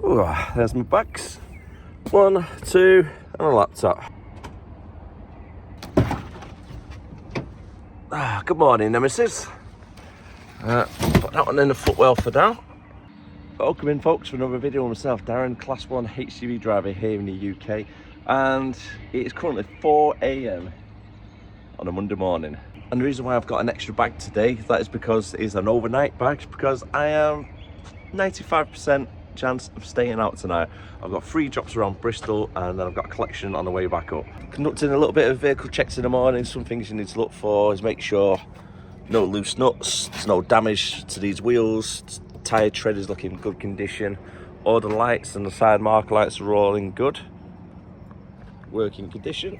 Ooh, there's my bags. 1, 2, and a laptop. Good morning, Nemesis. Put that one in the footwell for now. Welcome in, folks, for another video on myself, Darren, Class 1 HGV driver here in the UK. And it is currently 4 AM on a Monday morning. And the reason why I've got an extra bag today, that is because it's an overnight bag, because I am 95% chance of staying out tonight. I've got 3 drops around Bristol, and then I've got a collection on the way back up. Conducting a little bit of vehicle checks in the morning. Some things you need to look for is make sure no loose nuts, there's no damage to these wheels, tyre tread is looking in good condition, all the lights and the side marker lights are all in good working condition,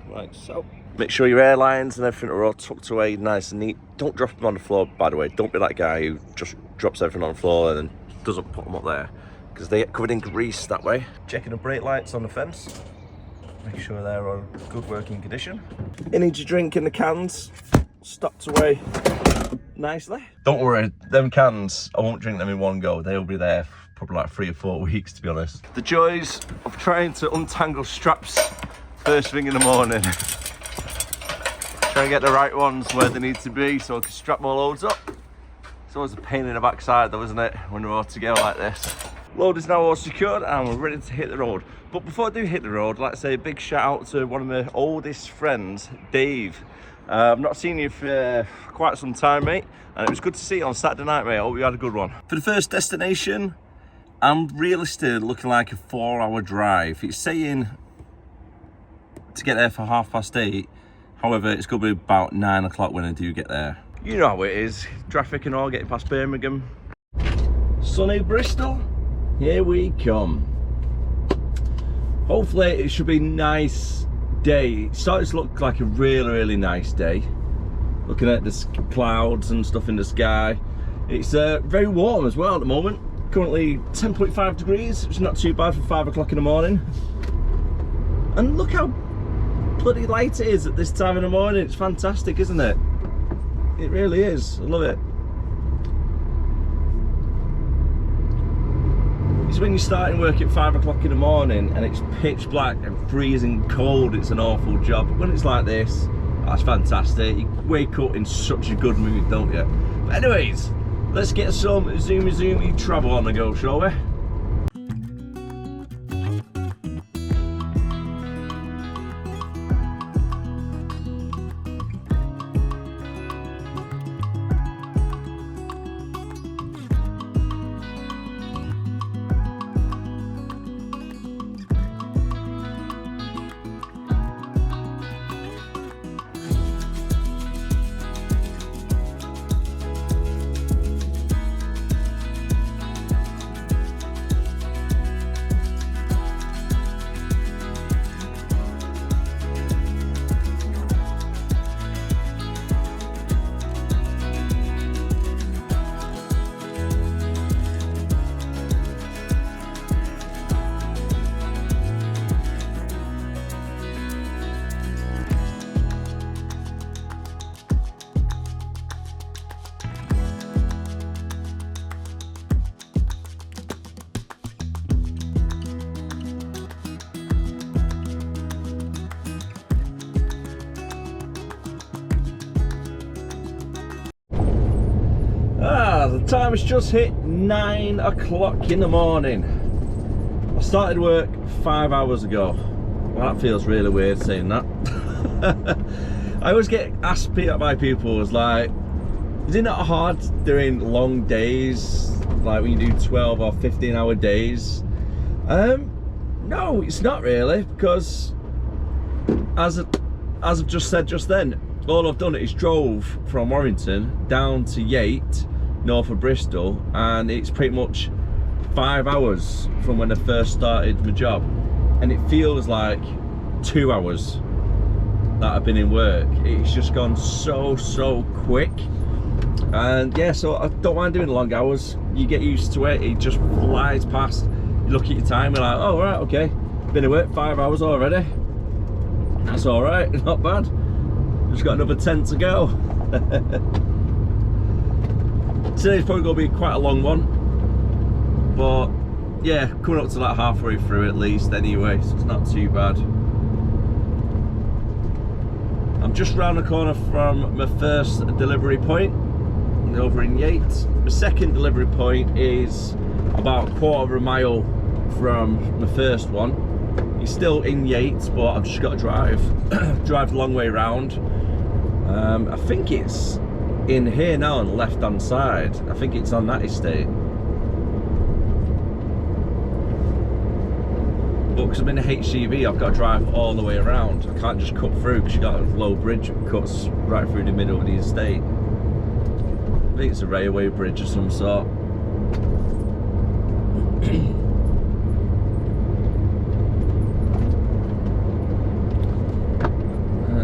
like so. Make sure your airlines and everything are all tucked away nice and neat. Don't drop them on the floor, by the way. Don't be that guy who just drops everything on the floor and then doesn't put them up there, because they get covered in grease that way. Checking the brake lights on the fence, make sure they're on good working condition. Energy drink in the cans, stocked away nicely. Don't worry, them cans, I won't drink them in one go. They'll be there for probably like 3 or 4 weeks, to be honest. The joys of trying to untangle straps first thing in the morning. Try and get the right ones where they need to be so I can strap my loads up. It's always a pain in the backside though, isn't it, when we're all together like this. Load is now all secured and we're ready to hit the road. But before I do hit the road, I'd like to say a big shout out to one of my oldest friends, Dave. I've not seen you for quite some time, mate, and it was good to see you on Saturday night, mate. I hope you had a good one. For the first destination, I'm realistically looking like a 4-hour drive. It's saying to get there for 8:30. However, it's going to be about 9 o'clock when I do get there. You know how it is, traffic and all, getting past Birmingham. Sunny Bristol, here we come. Hopefully it should be a nice day. It starts to look like a really nice day. Looking at the clouds and stuff in the sky. It's very warm as well at the moment. Currently 10.5 degrees, which is not too bad for 5 o'clock in the morning. And look how bloody light it is at this time in the morning. It's fantastic, isn't it? It really is. I love it. It's when you're starting work at 5 o'clock in the morning and it's pitch black and freezing cold, it's an awful job. But when it's like this, that's fantastic. You wake up in such a good mood, don't you? But anyways, let's get some zoomy travel on the go, shall we? The time has just hit 9 o'clock in the morning. I started work 5 hours ago. Well, that feels really weird saying that. I always get asked by people, was like, is it not hard doing long days, like when you do 12 or 15-hour days? No, it's not really, because as I've just said just then, all I've done is drove from Warrington down to Yatton, north of Bristol, and it's pretty much 5 hours from when I first started my job, and it feels like 2 hours that I've been in work. It's just gone so quick. And yeah, so I don't mind doing long hours. You get used to it, it just flies past. You look at your time, you're like, oh right, okay, been at work 5 hours already. That's all right, not bad. Just got another 10 to go. Today's probably going to be quite a long one, but yeah, coming up to like halfway through at least anyway, so it's not too bad. I'm just round the corner from my first delivery point over in Yatton. My second delivery point is about a quarter of a mile from the first one. It's still in Yatton, but I've just got to drive drive the long way round. I think it's in here now on the left hand side. I think it's on that estate. But because I'm in a HGV, I've got to drive all the way around. I can't just cut through because you've got a low bridge that cuts right through the middle of the estate. I think it's a railway bridge of some sort.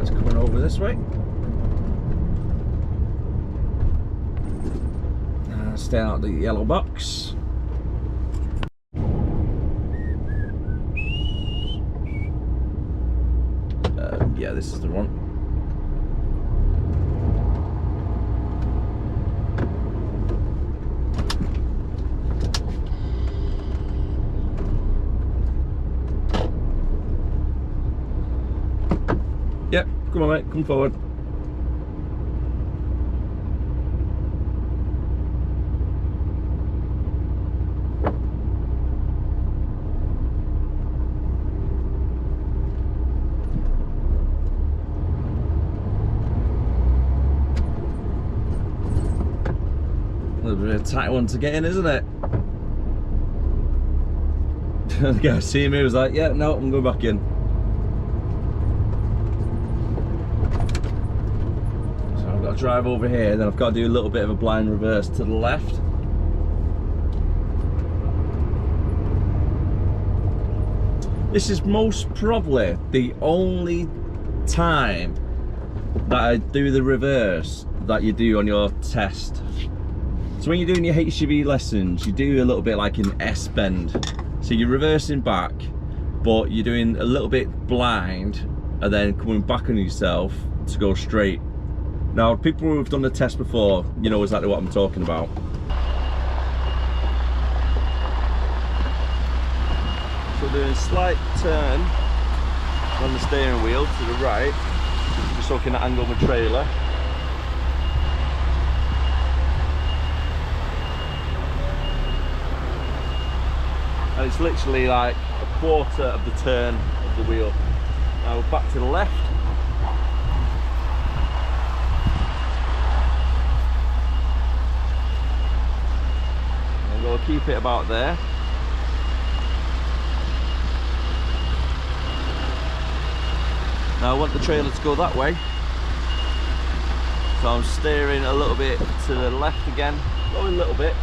It's coming over this way. Stay out the yellow box. Yeah, this is the one. Yep, come on mate, come forward. A little bit of a tight one to get in, isn't it? The guy seeing me was like, yeah, no, I'm going back in. So I've got to drive over here, then I've got to do a little bit of a blind reverse to the left. This is most probably the only time that I do the reverse that you do on your test. So when you're doing your HGV lessons, you do a little bit like an S-bend. So you're reversing back, but you're doing a little bit blind and then coming back on yourself to go straight. Now, people who have done the test before, you know exactly what I'm talking about. So doing a slight turn on the steering wheel to the right, just looking at angle of the trailer. And it's literally like a quarter of the turn of the wheel. Now we're back to the left. And we'll keep it about there. Now I want the trailer to go that way. So I'm steering a little bit to the left again, going a little bit,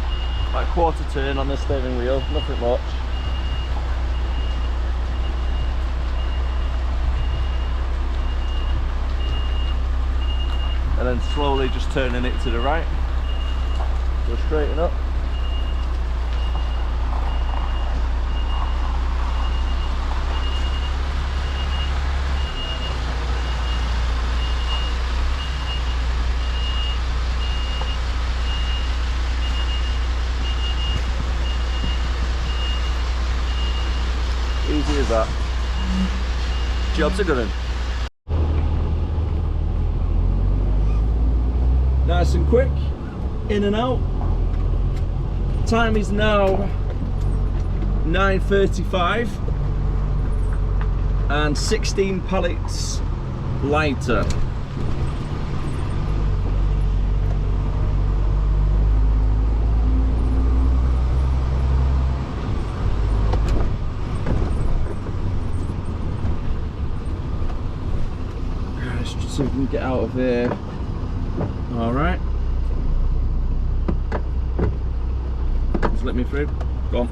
like a quarter turn on the steering wheel, nothing much. And then slowly just turning it to the right. So straighten up. Easy as that. Job's a good one. Nice and quick, in and out. Time is now 9:35 and 16 pallets lighter. Let's just see if we can get out of here. All right, just let me through. Go on.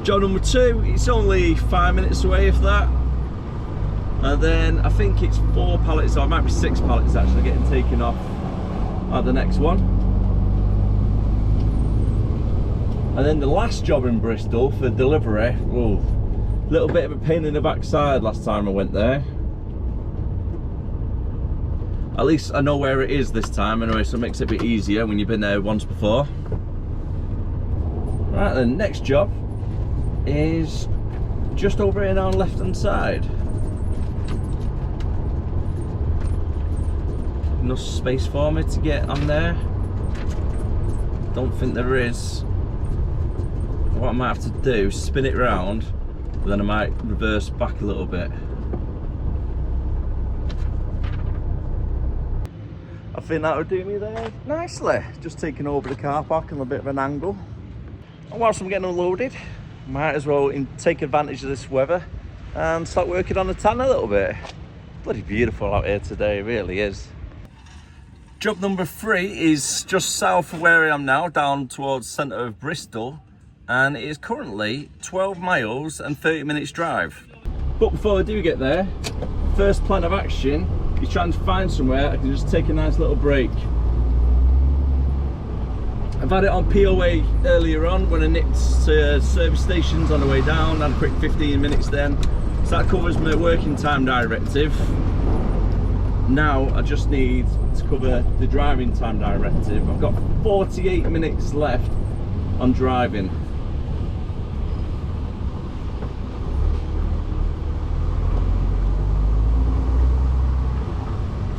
Job number 2, it's only 5 minutes away, if that. And then I think it's 4 pallets, or it might be 6 pallets actually getting taken off at the next one. And then the last job in Bristol for delivery, a little bit of a pain in the backside last time I went there. At least I know where it is this time anyway, so it makes it a bit easier when you've been there once before. Right, the next job is just over here on the left hand side. Enough space for me to get on there? Don't think there is. What I might have to do is spin it round, but then I might reverse back a little bit. I think that would do me there nicely. Just taking over the car park on a bit of an angle. And whilst I'm getting unloaded, might as well take advantage of this weather and start working on the tan a little bit. Bloody beautiful out here today, it really is. Job number 3 is just south of where I am now, down towards the centre of Bristol, and it is currently 12 miles and 30 minutes drive. But before I do get there, first plan of action is trying to find somewhere I can just take a nice little break. I've had it on POA earlier on when I nipped to service stations on the way down, had a quick 15 minutes then. So that covers my working time directive. Now I just need to cover the driving time directive. I've got 48 minutes left on driving.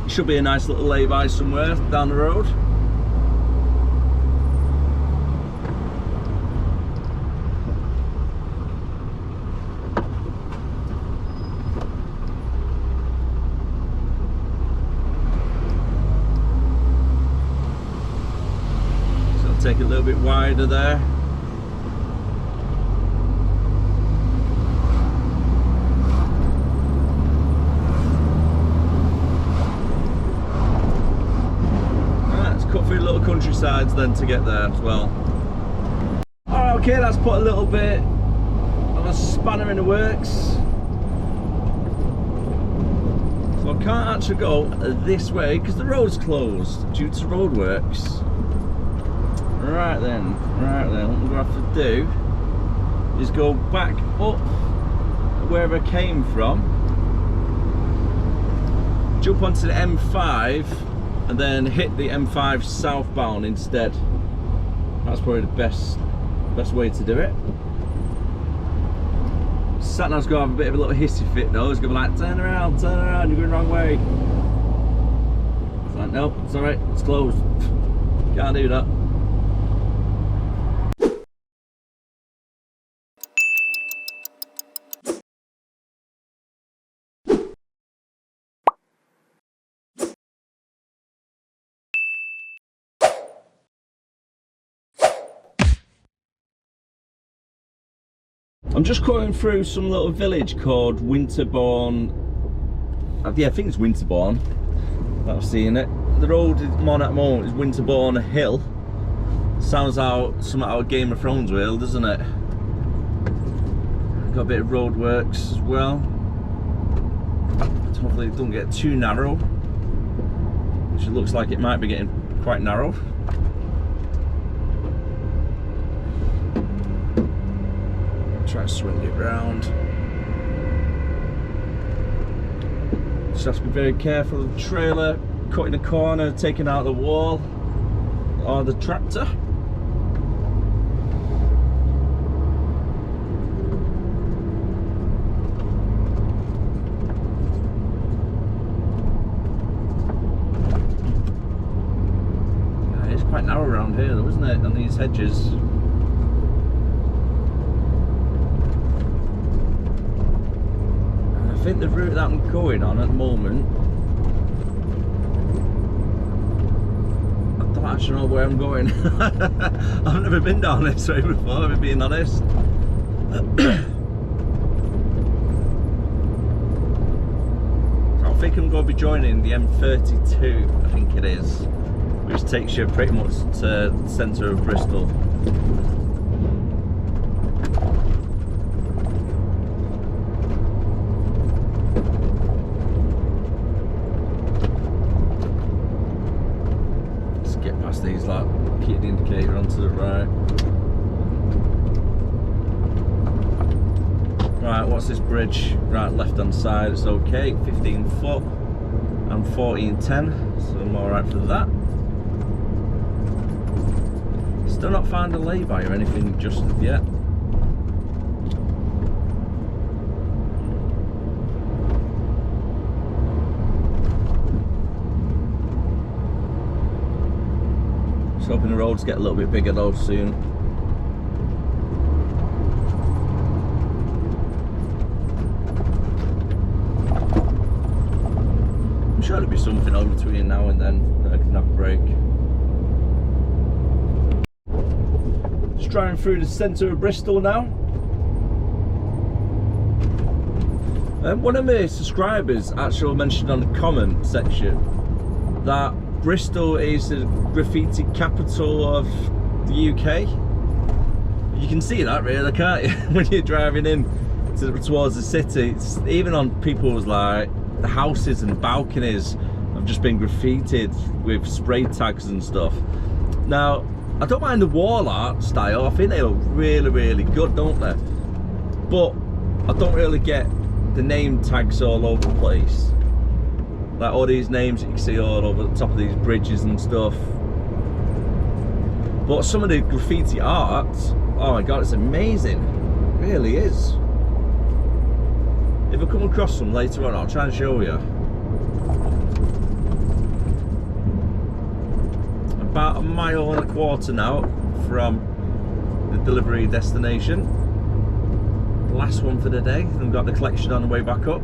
It should be a nice little lay-by somewhere down the road. Take it a little bit wider there. Let's cut through little countrysides then to get there as well. Okay, that's put a little bit of a spanner in the works. So I can't actually go this way because the road's closed due to roadworks. Right then, what I'm going to have to do is go back up wherever I came from, jump onto the M5 and then hit the M5 southbound instead. That's probably the best way to do it. Sat-nav's going to have a bit of a little hissy fit though. It's going to be like, turn around, you're going the wrong way. It's like, nope, it's alright, it's closed. Can't do that. I'm just going through some little village called Winterbourne. Yeah, I think it's Winterbourne. I've seen it. The road I'm on at the moment is Winterbourne Hill. Sounds out something out of Game of Thrones world, doesn't it? Got a bit of road works as well. Hopefully it doesn't get too narrow, which it looks like it might be getting quite narrow. Try to swing it round. Just have to be very careful of the trailer cutting a corner, taking out the wall or the tractor. It's quite narrow around here though, isn't it, on these hedges? I think the route that I'm going on at the moment, I don't actually know where I'm going. I've never been down this way before, if I'm being honest. So I think I'm going to be joining the M32, I think it is, which takes you pretty much to the centre of Bristol. These, like, keep the indicator onto the right. Right, what's this bridge? Right, left hand side, it's okay, 15 foot. and 1410, so I'm alright for that. Still not found a lay-by or anything just yet. Just hoping the roads get a little bit bigger though soon. I'm sure there'll be something on between now and then that I can have a break. Just driving through the centre of Bristol now. One of my subscribers actually mentioned on the comment section that Bristol is the graffiti capital of the UK. You can see that really, can't you? When you're driving in towards the city. It's even on people's like the houses and balconies have just been graffitied with spray tags and stuff. Now, I don't mind the wall art style. I think they look really, really good, don't they? But I don't really get the name tags all over the place. Like all these names that you can see all over the top of these bridges and stuff. But some of the graffiti art, oh my god, it's amazing. It really is. If I come across some later on, I'll try and show you. About 1.25 miles now from the delivery destination. Last one for the day, and got the collection on the way back up.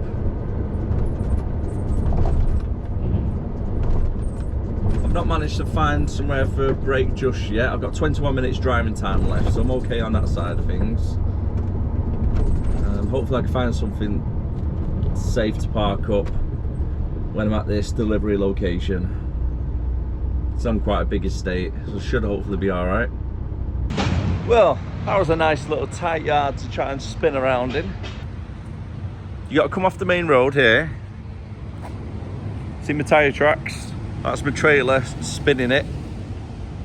I've not managed to find somewhere for a break just yet. I've got 21 minutes driving time left, so I'm okay on that side of things. Hopefully I can find something safe to park up when I'm at this delivery location. It's on quite a big estate, so it should hopefully be alright. Well, that was a nice little tight yard to try and spin around in. You got to come off the main road here. See my tyre tracks? That's my trailer spinning it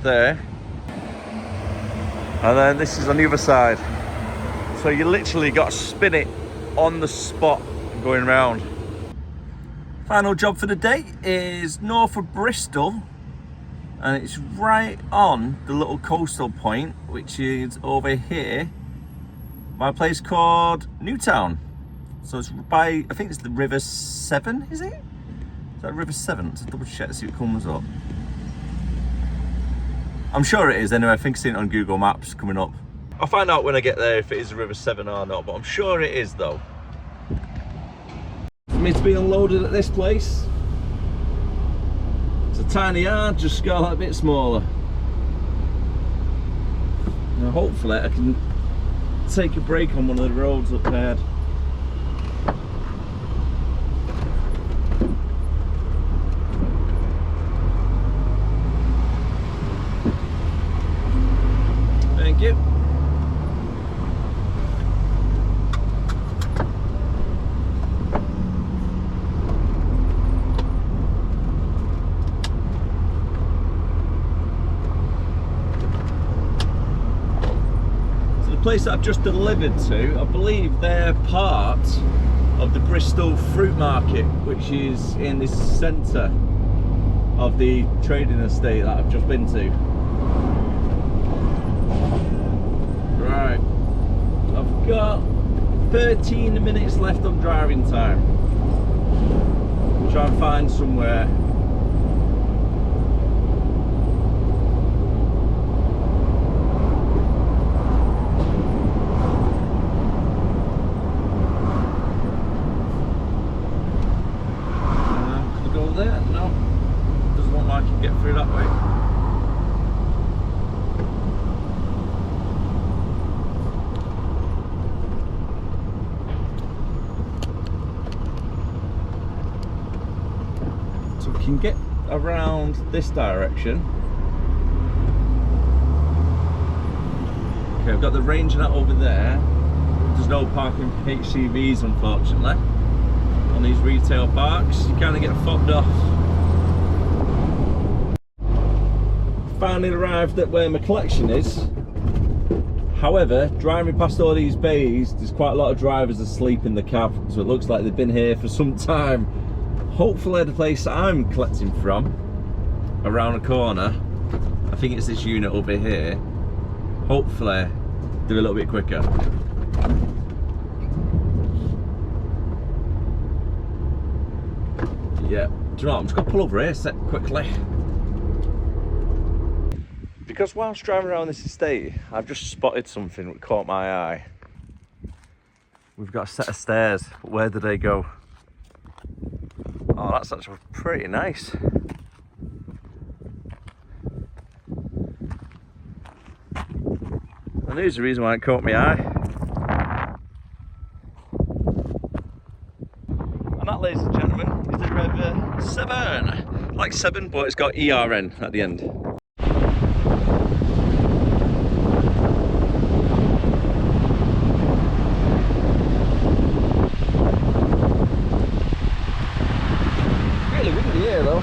there. And then this is on the other side. So you literally got to spin it on the spot going round. Final job for the day is north of Bristol. And it's right on the little coastal point, which is over here by a place called Newtown. So it's by, I think it's the River Severn, is it? Is that River Severn? Let's double check to see what comes up. I'm sure it is anyway, I think I've seen it on Google Maps coming up. I'll find out when I get there if it is the River Severn or not, but I'm sure it is though. For me to be unloaded at this place, it's a tiny yard, just got a little bit smaller. Now hopefully I can take a break on one of the roads up there. Thank you. Place that I've just delivered to, I believe they're part of the Bristol fruit market, which is in the centre of the trading estate that I've just been to. Right, I've got 13 minutes left of driving time. Try and find somewhere. There? No, doesn't look like I can get through that way. So we can get around this direction. Okay, I've got the range net over there. There's no parking for HCVs unfortunately. On these retail parks, you kind of get fobbed off. Finally arrived at where my collection is. However, driving past all these bays, there's quite a lot of drivers asleep in the cab, so it looks like they've been here for some time. hopefully the place that I'm collecting from, around the corner, I think it's this unit over here, hopefully they're a little bit quicker. Yeah, do you know what, I'm just going to pull over here quickly. Because whilst driving around this estate, I've just spotted something that caught my eye. We've got a set of stairs, but where do they go? Oh, that's actually pretty nice. And here's the reason why it caught my eye. And that, ladies and gentlemen, is the River Severn. Like Severn, but it's got ERN at the end. Really windy here though.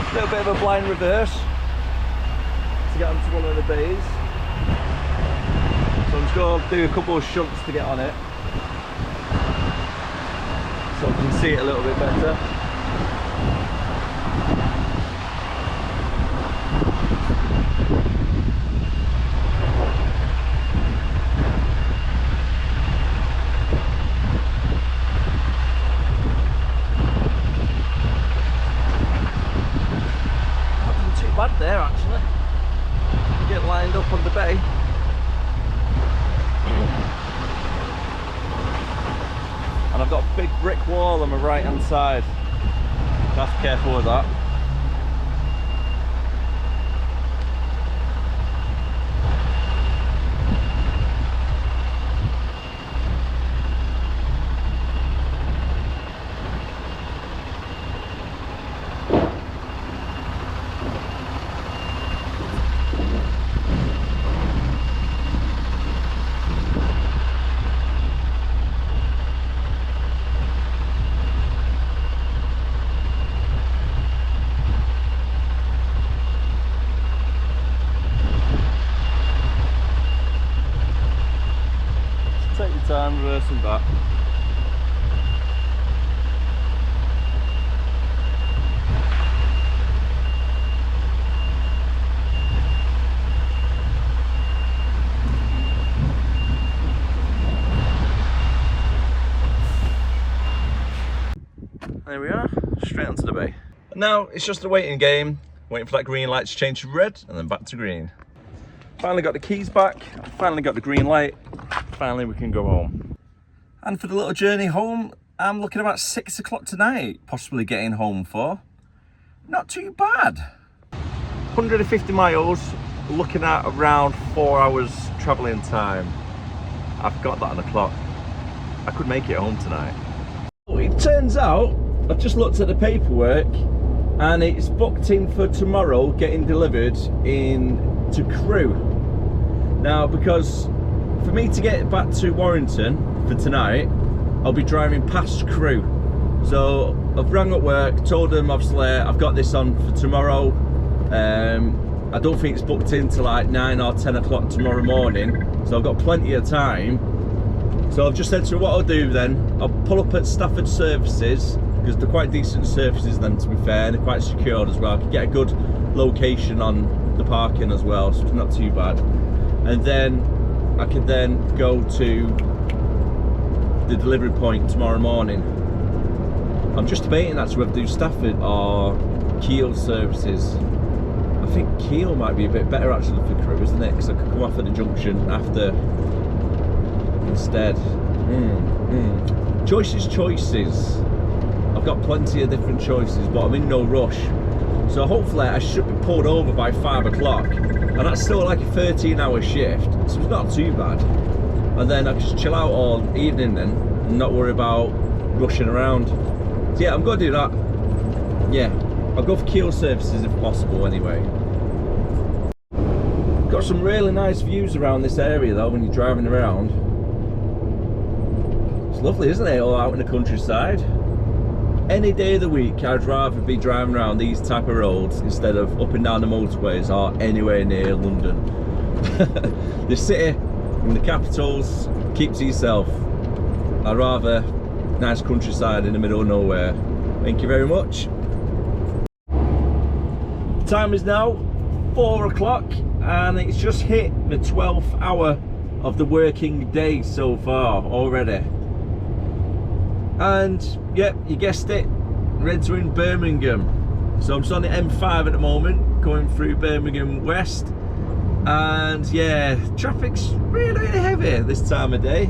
A little bit of a blind reverse to get onto one of the bays. So I'm just going to do a couple of shunts to get on it, so I can see it a little bit better. Not too bad there actually. Get lined up on the bay. And I've got a big brick wall on my right hand side. Have to be careful with that. Take your time reversing back. There we are, straight onto the bay. Now it's just a waiting game, waiting for that green light to change to red and then back to green. Finally got the keys back, finally got the green light, finally we can go home. And for the little journey home, I'm looking about 6 o'clock tonight, possibly getting home for. Not too bad. 150 miles, looking at around 4 hours travelling time. I've got that on the clock. I could make it home tonight. It turns out, I've just looked at the paperwork and it's booked in for tomorrow, getting delivered to Crewe. Now, because for me to get back to Warrington for tonight, I'll be driving past Crewe. So I've rang up work, told them obviously I've got this on for tomorrow. I don't think it's booked in till like 9 or 10 o'clock tomorrow morning, so I've got plenty of time. So I've just said to her, what I'll do then, I'll pull up at Stafford Services, because they're quite decent services then, to be fair, and they're quite secured as well. I can get a good location on the parking as well, so it's not too bad. And then I can then go to the delivery point tomorrow morning. I'm just debating actually whether to do Stafford or Keele Services. I think Keele might be a bit better actually for Crewe, isn't it? Because I could come off at the junction after instead. Choices. I've got plenty of different choices, but I'm in no rush. So hopefully I should be pulled over by 5 o'clock. And that's still like a 13-hour shift, so it's not too bad. And then I can just chill out all evening then, and not worry about rushing around. So yeah, I'm going to do that. Yeah, I'll go for Keele Services if possible anyway. Got some really nice views around this area though when you're driving around. It's lovely, isn't it, all out in the countryside? Any day of the week I'd rather be driving around these type of roads instead of up and down the motorways or anywhere near London. The city and the capitals, keep to yourself. I'd rather nice countryside in the middle of nowhere. Thank you very much. The time is now 4 o'clock and it's just hit the 12th hour of the working day so far already. And yep, you guessed it, we're entering Birmingham. So I'm still on the M5 at the moment, going through Birmingham West. And yeah, traffic's really heavy this time of day.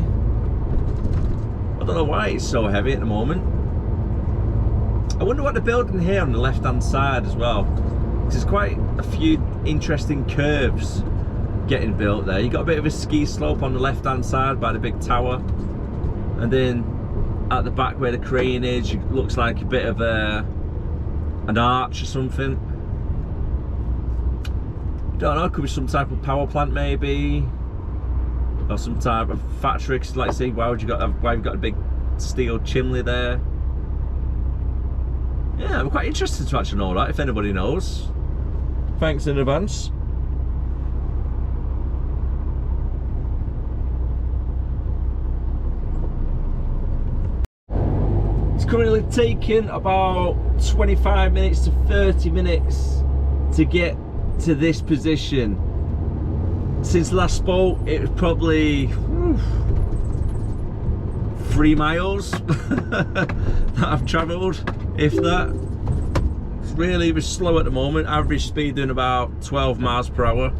I don't know why it's so heavy at the moment. I wonder what they're building here on the left hand side as well. There's quite a few interesting curves getting built there. You've got a bit of a ski slope on the left hand side by the big tower, and then at the back where the crane is, it looks like a bit of an arch or something. Don't know, could be some type of power plant maybe, or some type of factory. Cause like I say, why have you got a big steel chimney there? Yeah, I'm quite interested to actually know that, if anybody knows. Thanks in advance. It's currently taking about 25 minutes to 30 minutes to get to this position. Since last spoke, it was probably 3 miles that I've travelled, if that. It's really slow at the moment, average speed doing about 12 miles per hour.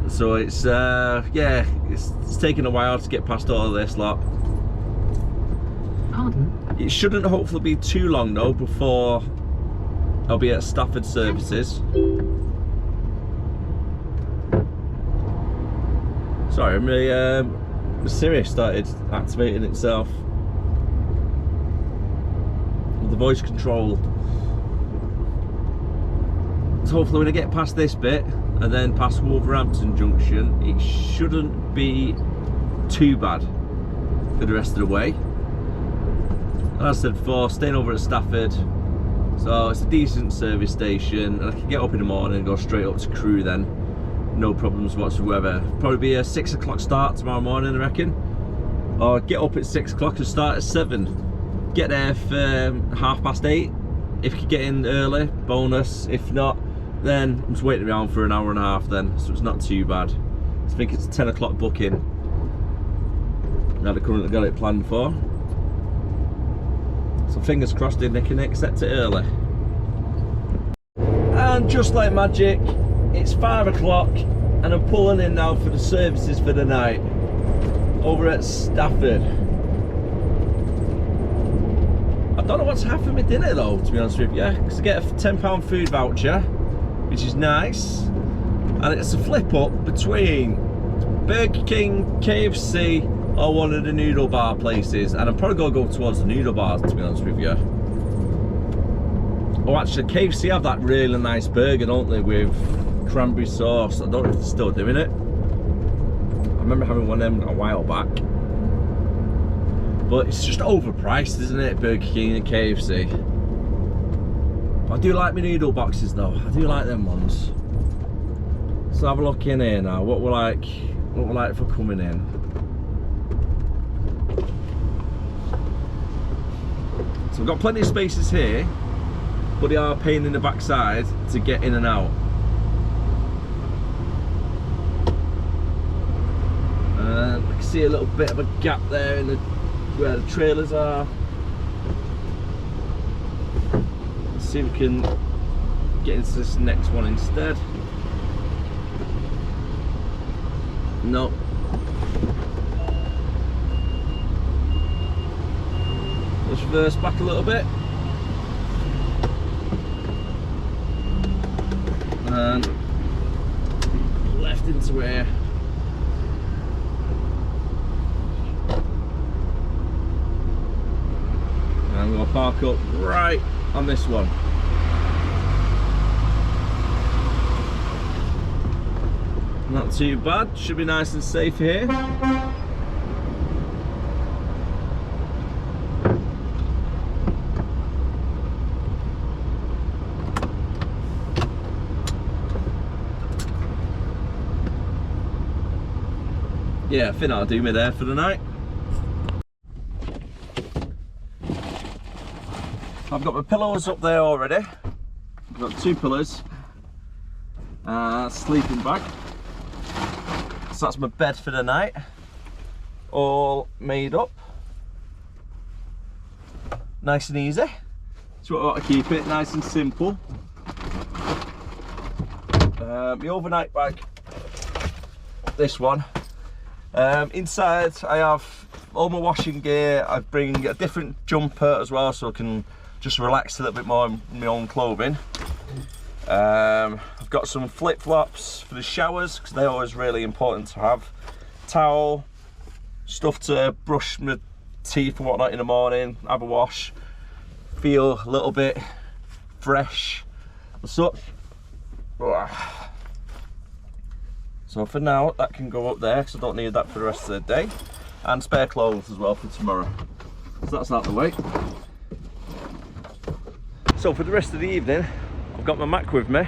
So it's yeah, it's taking a while to get past all of this lot. Pardon? It shouldn't hopefully be too long though before I'll be at Stafford services. Sorry, my Siri started activating itself. The voice control. So hopefully when I get past this bit and then past Wolverhampton Junction, it shouldn't be too bad for the rest of the way. As I said before, staying over at Stafford, so it's a decent service station, and I can get up in the morning and go straight up to Crewe then, no problems whatsoever. Probably be a 6 o'clock start tomorrow morning, I reckon, or get up at 6 o'clock and start at 7. Get there for 8:30. If you could get in early, bonus. If not, then I'm just waiting around for an hour and a half then, so it's not too bad. I think it's a 10 o'clock booking. Now they currently got it planned for. So fingers crossed they can accept it early. And just like magic, it's 5 o'clock and I'm pulling in now for the services for the night over at Stafford. I don't know what's happened with dinner though, to be honest with you, because I get a £10 food voucher, which is nice, and it's a flip up between Burger King, KFC, or one of the noodle bar places, and I'm probably gonna go towards the noodle bars, to be honest with you. Oh, actually, KFC have that really nice burger, don't they, with cranberry sauce. I don't know if they're still doing it. I remember having one of them a while back. But it's just overpriced, isn't it, Burger King and KFC? I do like my noodle boxes though, I do like them ones. So have a look in here now, what we're like for coming in. So we've got plenty of spaces here, but they are a pain in the backside to get in and out. I can see a little bit of a gap there in where the trailers are. Let's see if we can get into this next one instead. No. Let's reverse back a little bit. And left into here. And I'm going to park up right on this one. Not too bad, should be nice and safe here. Yeah, I think that'll do me there for the night. I've got my pillows up there already. I've got 2 pillows, sleeping bag. So that's my bed for the night, all made up, nice and easy. So I want to keep it nice and simple. My overnight bag, this one. Inside I have all my washing gear. I bring a different jumper as well, so I can just relax a little bit more in my own clothing. I've got some flip-flops for the showers, because they're always really important to have. Towel, stuff to brush my teeth and whatnot in the morning, have a wash, feel a little bit fresh and such. So for now, that can go up there, because I don't need that for the rest of the day. And spare clothes as well for tomorrow. So that's out of the way. So for the rest of the evening, I've got my Mac with me.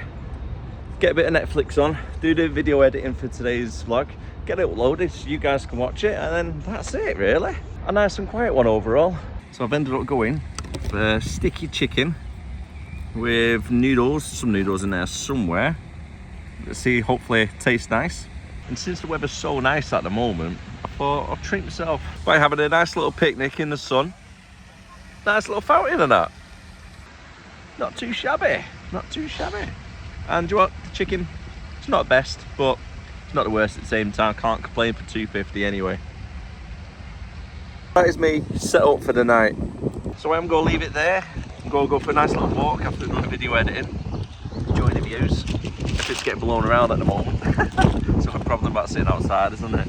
Get a bit of Netflix on, do the video editing for today's vlog, get it uploaded so you guys can watch it, and then that's it really. A nice and quiet one overall. So I've ended up going for sticky chicken with noodles, some noodles in there somewhere. Let's see, hopefully it tastes nice. And since the weather's so nice at the moment, I thought I'll treat myself by having a nice little picnic in the sun. Nice little fountain and that. Not too shabby, not too shabby. And you know what, the chicken, it's not best, but it's not the worst at the same time. Can't complain for $2.50 anyway. That is me set up for the night. So I'm going to leave it there and go for a nice little walk after doing the video editing. Enjoy the views. It's getting blown around at the moment. So a problem about sitting outside, isn't it?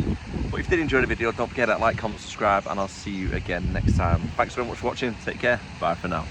But if you did enjoy the video, don't forget to like, comment, subscribe, and I'll see you again next time. Thanks very much for watching. Take care. Bye for now.